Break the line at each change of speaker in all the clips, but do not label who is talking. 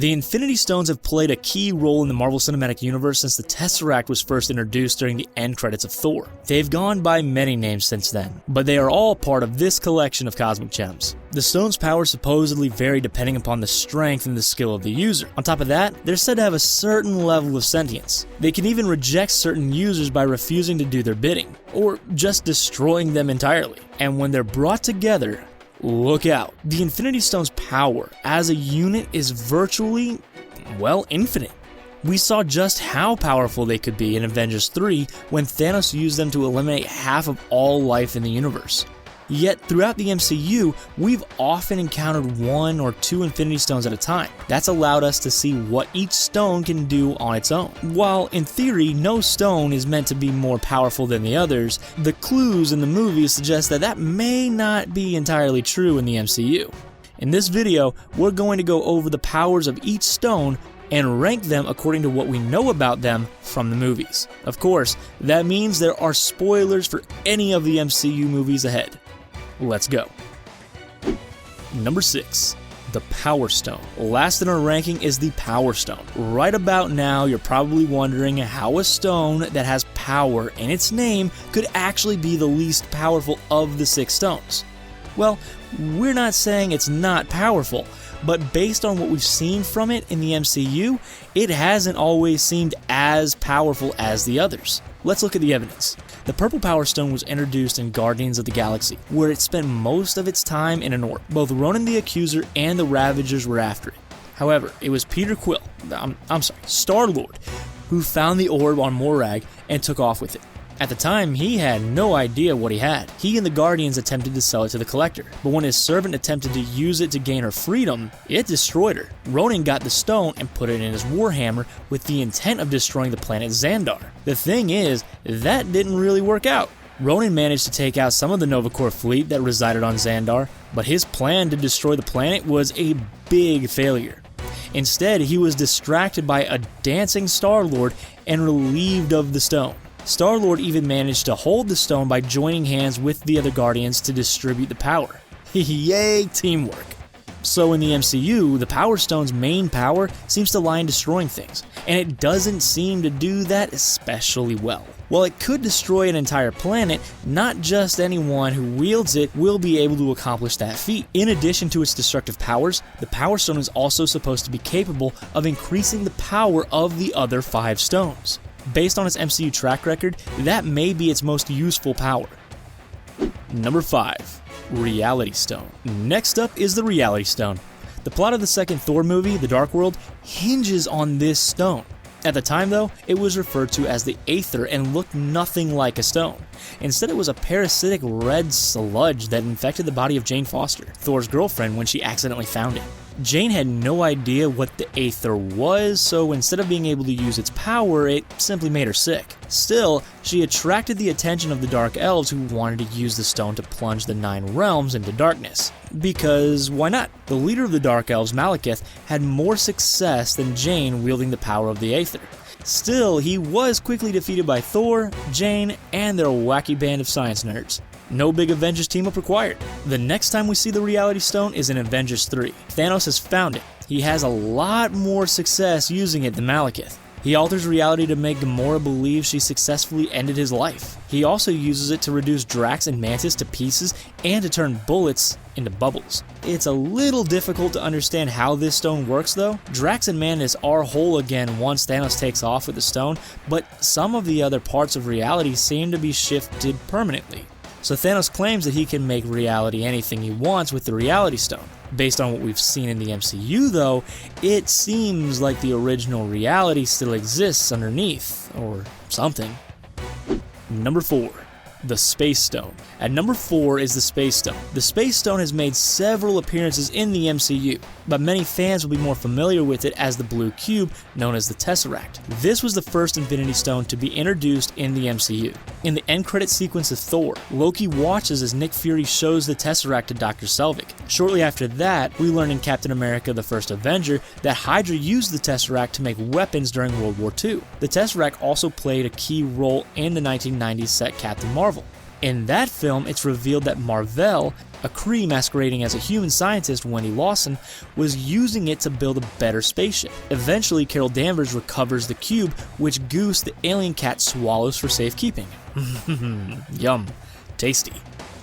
The Infinity Stones have played a key role in the Marvel Cinematic Universe since the Tesseract was first introduced during the end credits of Thor. They've gone by many names since then, but they are all part of this collection of cosmic gems. The stones' powers supposedly vary depending upon the strength and the skill of the user. On top of that, they're said to have a certain level of sentience. They can even reject certain users by refusing to do their bidding, or just destroying them entirely. And when they're brought together, look out. The Infinity Stone's power as a unit is virtually, well, infinite. We saw just how powerful they could be in Avengers 3 when Thanos used them to eliminate half of all life in the universe. Yet throughout the MCU, we've often encountered 1 or 2 Infinity Stones at a time. That's allowed us to see what each stone can do on its own. While in theory, no stone is meant to be more powerful than the others, the clues in the movies suggest that that may not be entirely true in the MCU. In this video, we're going to go over the powers of each stone and rank them according to what we know about them from the movies. Of course, that means there are spoilers for any of the MCU movies ahead. Let's go. Number 6. The Power Stone. Last in our ranking is the Power Stone. Right about now, you're probably wondering how a stone that has power in its name could actually be the least powerful of the 6 stones. Well, we're not saying it's not powerful, but based on what we've seen from it in the MCU, it hasn't always seemed as powerful as the others. Let's look at the evidence. The Purple Power Stone was introduced in Guardians of the Galaxy, where it spent most of its time in an orb. Both Ronan the Accuser and the Ravagers were after it. However, it was Peter Quill, Star-Lord, who found the orb on Morag and took off with it. At the time, he had no idea what he had. He and the Guardians attempted to sell it to the Collector, but when his servant attempted to use it to gain her freedom, it destroyed her. Ronan got the stone and put it in his warhammer with the intent of destroying the planet Xandar. The thing is, that didn't really work out. Ronan managed to take out some of the Nova Corps fleet that resided on Xandar, but his plan to destroy the planet was a big failure. Instead, he was distracted by a dancing Star-Lord and relieved of the stone. Star-Lord even managed to hold the stone by joining hands with the other Guardians to distribute the power. Yay, teamwork! So in the MCU, the Power Stone's main power seems to lie in destroying things, and it doesn't seem to do that especially well. While it could destroy an entire planet, not just anyone who wields it will be able to accomplish that feat. In addition to its destructive powers, the Power Stone is also supposed to be capable of increasing the power of the other 5 stones. Based on its MCU track record, that may be its most useful power. Number 5. Reality Stone. Next up is the Reality Stone. The plot of the second Thor movie, The Dark World, hinges on this stone. At the time though, it was referred to as the Aether and looked nothing like a stone. Instead, it was a parasitic red sludge that infected the body of Jane Foster, Thor's girlfriend, when she accidentally found it. Jane had no idea what the Aether was, so instead of being able to use its power, it simply made her sick. Still, she attracted the attention of the Dark Elves, who wanted to use the stone to plunge the 9 realms into darkness. Because why not? The leader of the Dark Elves, Malekith, had more success than Jane wielding the power of the Aether. Still, he was quickly defeated by Thor, Jane, and their wacky band of science nerds. No big Avengers team-up required. The next time we see the Reality Stone is in Avengers 3. Thanos has found it. He has a lot more success using it than Malekith. He alters reality to make Gamora believe she successfully ended his life. He also uses it to reduce Drax and Mantis to pieces and to turn bullets into bubbles. It's a little difficult to understand how this stone works though. Drax and Mantis are whole again once Thanos takes off with the stone, but some of the other parts of reality seem to be shifted permanently. So Thanos claims that he can make reality anything he wants with the Reality Stone. Based on what we've seen in the MCU though, it seems like the original reality still exists underneath, or something. Number 4. The Space Stone. At number 4 is the Space Stone. The Space Stone has made several appearances in the MCU, but many fans will be more familiar with it as the blue cube known as the Tesseract. This was the first Infinity Stone to be introduced in the MCU. In the end credit sequence of Thor, Loki watches as Nick Fury shows the Tesseract to Dr. Selvig. Shortly after that, we learn in Captain America: The First Avenger that Hydra used the Tesseract to make weapons during World War II. The Tesseract also played a key role in the 1990s set Captain Marvel. In that film, it's revealed that Marvel, a Kree masquerading as a human scientist, Wendy Lawson, was using it to build a better spaceship. Eventually, Carol Danvers recovers the cube, which Goose, the alien cat, swallows for safekeeping. Yum. Tasty.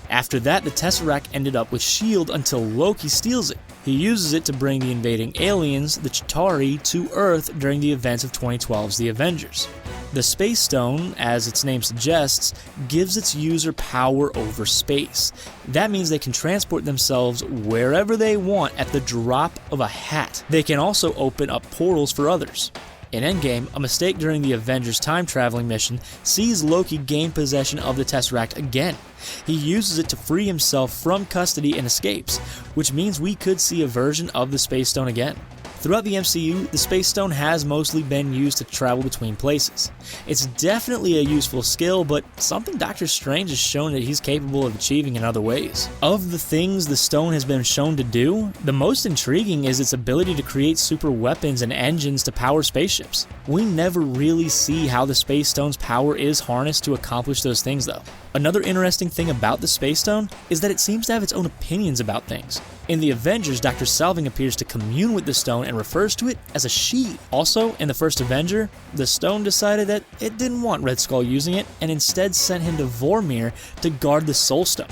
After that, the Tesseract ended up with S.H.I.E.L.D. until Loki steals it. He uses it to bring the invading aliens, the Chitauri, to Earth during the events of 2012's The Avengers. The Space Stone, as its name suggests, gives its user power over space. That means they can transport themselves wherever they want at the drop of a hat. They can also open up portals for others. In Endgame, a mistake during the Avengers time-traveling mission sees Loki gain possession of the Tesseract again. He uses it to free himself from custody and escapes, which means we could see a version of the Space Stone again. Throughout the MCU, the Space Stone has mostly been used to travel between places. It's definitely a useful skill, but something Doctor Strange has shown that he's capable of achieving in other ways. Of the things the stone has been shown to do, the most intriguing is its ability to create super weapons and engines to power spaceships. We never really see how the Space Stone's power is harnessed to accomplish those things though. Another interesting thing about the Space Stone is that it seems to have its own opinions about things. In the Avengers, Dr. Salving appears to commune with the stone and refers to it as a she. Also, in the first Avenger, the stone decided that it didn't want Red Skull using it and instead sent him to Vormir to guard the Soul Stone.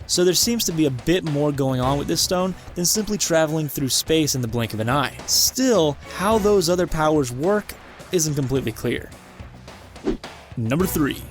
So there seems to be a bit more going on with this stone than simply traveling through space in the blink of an eye. Still, how those other powers work isn't completely clear. Number 3.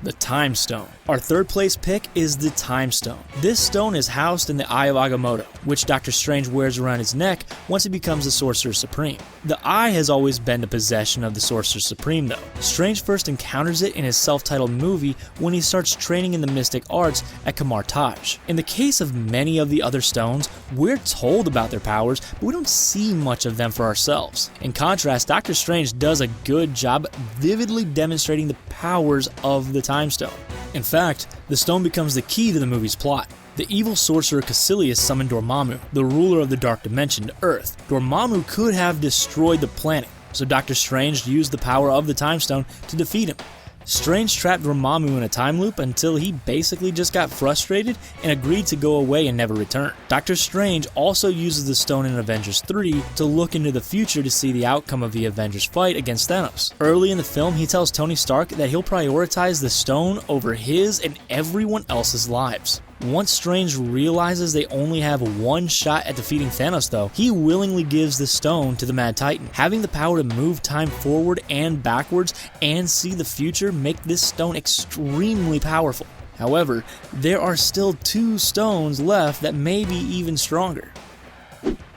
The Time Stone. Our third place pick is the Time Stone. This stone is housed in the Eye of Agamotto, which Doctor Strange wears around his neck once he becomes the Sorcerer Supreme. The Eye has always been the possession of the Sorcerer Supreme though. Strange first encounters it in his self-titled movie when he starts training in the mystic arts at Kamar Taj. In the case of many of the other stones, we're told about their powers, but we don't see much of them for ourselves. In contrast, Doctor Strange does a good job vividly demonstrating the powers of the Time Stone. In fact, the stone becomes the key to the movie's plot. The evil sorcerer Caecilius summoned Dormammu, the ruler of the Dark Dimension, to Earth. Dormammu could have destroyed the planet, so Doctor Strange used the power of the Time Stone to defeat him. Strange trapped Dormammu in a time loop until he basically just got frustrated and agreed to go away and never return. Doctor Strange also uses the stone in Avengers 3 to look into the future to see the outcome of the Avengers fight against Thanos. Early in the film, he tells Tony Stark that he'll prioritize the stone over his and everyone else's lives. Once Strange realizes they only have one shot at defeating Thanos though, he willingly gives the stone to the Mad Titan. Having the power to move time forward and backwards and see the future make this stone extremely powerful. However, there are still 2 stones left that may be even stronger.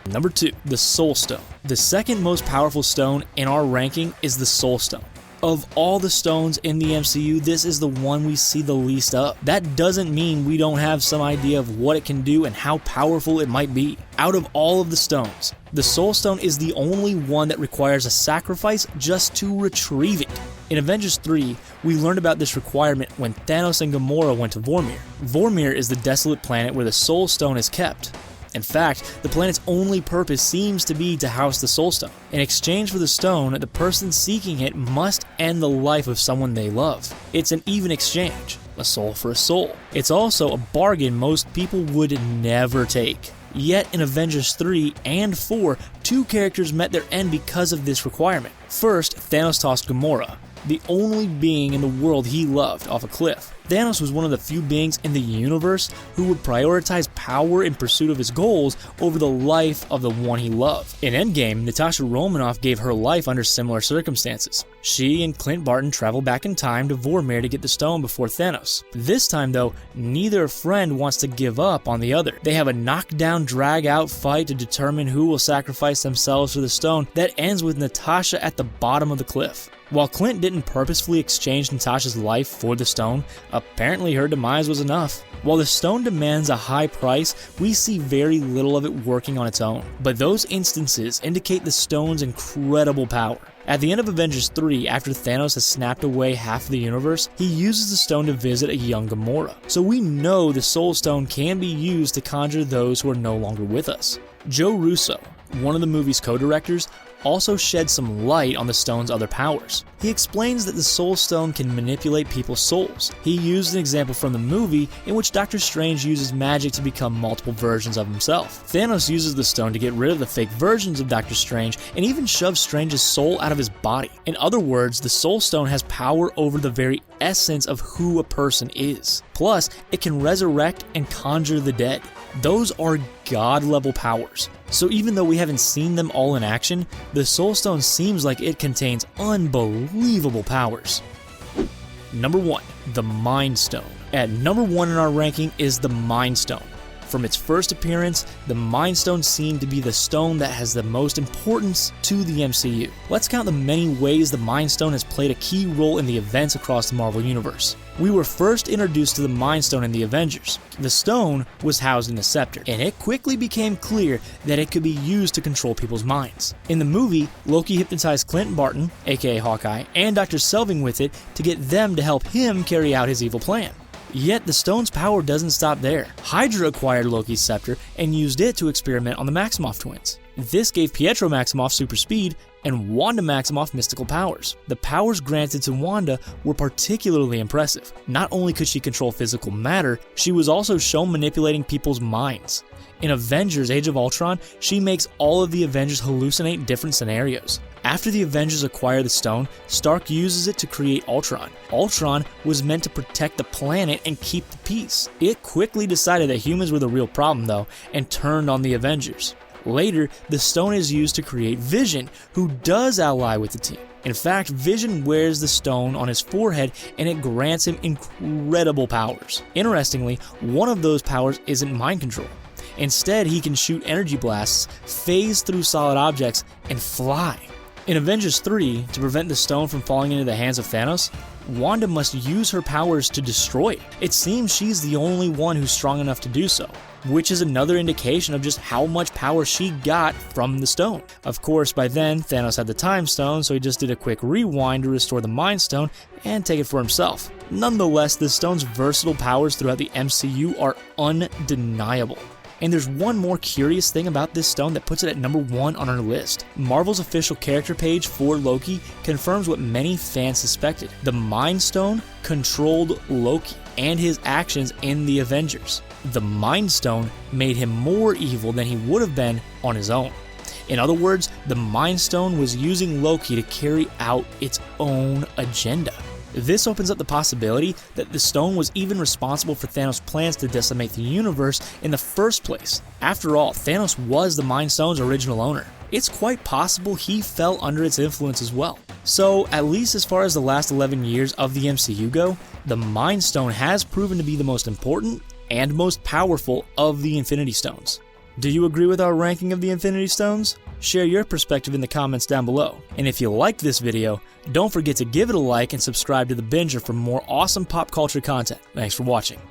Number 2, the Soul Stone. The second most powerful stone in our ranking is the Soul Stone. Of all the stones in the MCU, this is the one we see the least of. That doesn't mean we don't have some idea of what it can do and how powerful it might be. Out of all of the stones, the Soul Stone is the only one that requires a sacrifice just to retrieve it. In Avengers 3, we learned about this requirement when Thanos and Gamora went to Vormir. Vormir is the desolate planet where the Soul Stone is kept. In fact, the planet's only purpose seems to be to house the Soul Stone. In exchange for the stone, the person seeking it must end the life of someone they love. It's an even exchange, a soul for a soul. It's also a bargain most people would never take. Yet in Avengers 3 and 4, 2 characters met their end because of this requirement. First, Thanos tossed Gamora, the only being in the world he loved, off a cliff. Thanos was one of the few beings in the universe who would prioritize power in pursuit of his goals over the life of the one he loved. In Endgame, Natasha Romanoff gave her life under similar circumstances. She and Clint Barton travel back in time to Vormir to get the stone before Thanos. This time though, neither friend wants to give up on the other. They have a knockdown, drag-out fight to determine who will sacrifice themselves for the stone that ends with Natasha at the bottom of the cliff. While Clint didn't purposefully exchange Natasha's life for the stone, apparently her demise was enough. While the stone demands a high price, we see very little of it working on its own. But those instances indicate the stone's incredible power. At the end of Avengers 3, after Thanos has snapped away half of the universe, he uses the stone to visit a young Gamora. So we know the Soul Stone can be used to conjure those who are no longer with us. Joe Russo, one of the movie's co-directors, also shed some light on the stone's other powers. He explains that the Soul Stone can manipulate people's souls. He used an example from the movie in which Doctor Strange uses magic to become multiple versions of himself. Thanos uses the stone to get rid of the fake versions of Doctor Strange and even shoves Strange's soul out of his body. In other words, the Soul Stone has power over the very essence of who a person is. Plus, it can resurrect and conjure the dead. Those are god-level powers. So even though we haven't seen them all in action, the Soul Stone seems like it contains unbelievable powers. Number 1. The Mind Stone. At number 1 in our ranking is the Mind Stone. From its first appearance, the Mind Stone seemed to be the stone that has the most importance to the MCU. Let's count the many ways the Mind Stone has played a key role in the events across the Marvel Universe. We were first introduced to the Mind Stone in the Avengers. The stone was housed in a scepter, and it quickly became clear that it could be used to control people's minds. In the movie, Loki hypnotized Clint Barton, aka Hawkeye, and Dr. Selvig with it to get them to help him carry out his evil plan. Yet the stone's power doesn't stop there. Hydra acquired Loki's scepter and used it to experiment on the Maximoff twins. This gave Pietro Maximoff super speed and Wanda Maximoff mystical powers. The powers granted to Wanda were particularly impressive. Not only could she control physical matter, she was also shown manipulating people's minds. In Avengers Age of Ultron, she makes all of the Avengers hallucinate different scenarios. After the Avengers acquire the stone, Stark uses it to create Ultron. Ultron was meant to protect the planet and keep the peace. It quickly decided that humans were the real problem though, and turned on the Avengers. Later, the stone is used to create Vision, who does ally with the team. In fact, Vision wears the stone on his forehead and it grants him incredible powers. Interestingly, one of those powers isn't mind control. Instead, he can shoot energy blasts, phase through solid objects, and fly. In Avengers 3, to prevent the stone from falling into the hands of Thanos, Wanda must use her powers to destroy it. It seems she's the only one who's strong enough to do so, which is another indication of just how much power she got from the stone. Of course, by then, Thanos had the Time Stone, so he just did a quick rewind to restore the Mind Stone and take it for himself. Nonetheless, the stone's versatile powers throughout the MCU are undeniable. And there's one more curious thing about this stone that puts it at number 1 on our list. Marvel's official character page for Loki confirms what many fans suspected. The Mind Stone controlled Loki and his actions in the Avengers. The Mind Stone made him more evil than he would have been on his own. In other words, the Mind Stone was using Loki to carry out its own agenda. This opens up the possibility that the stone was even responsible for Thanos' plans to decimate the universe in the first place. After all, Thanos was the Mind Stone's original owner. It's quite possible he fell under its influence as well. So, at least as far as the last 11 years of the MCU go, the Mind Stone has proven to be the most important and most powerful of the Infinity Stones. Do you agree with our ranking of the Infinity Stones? Share your perspective in the comments down below. And if you liked this video, don't forget to give it a like and subscribe to The Binger for more awesome pop culture content. Thanks for watching.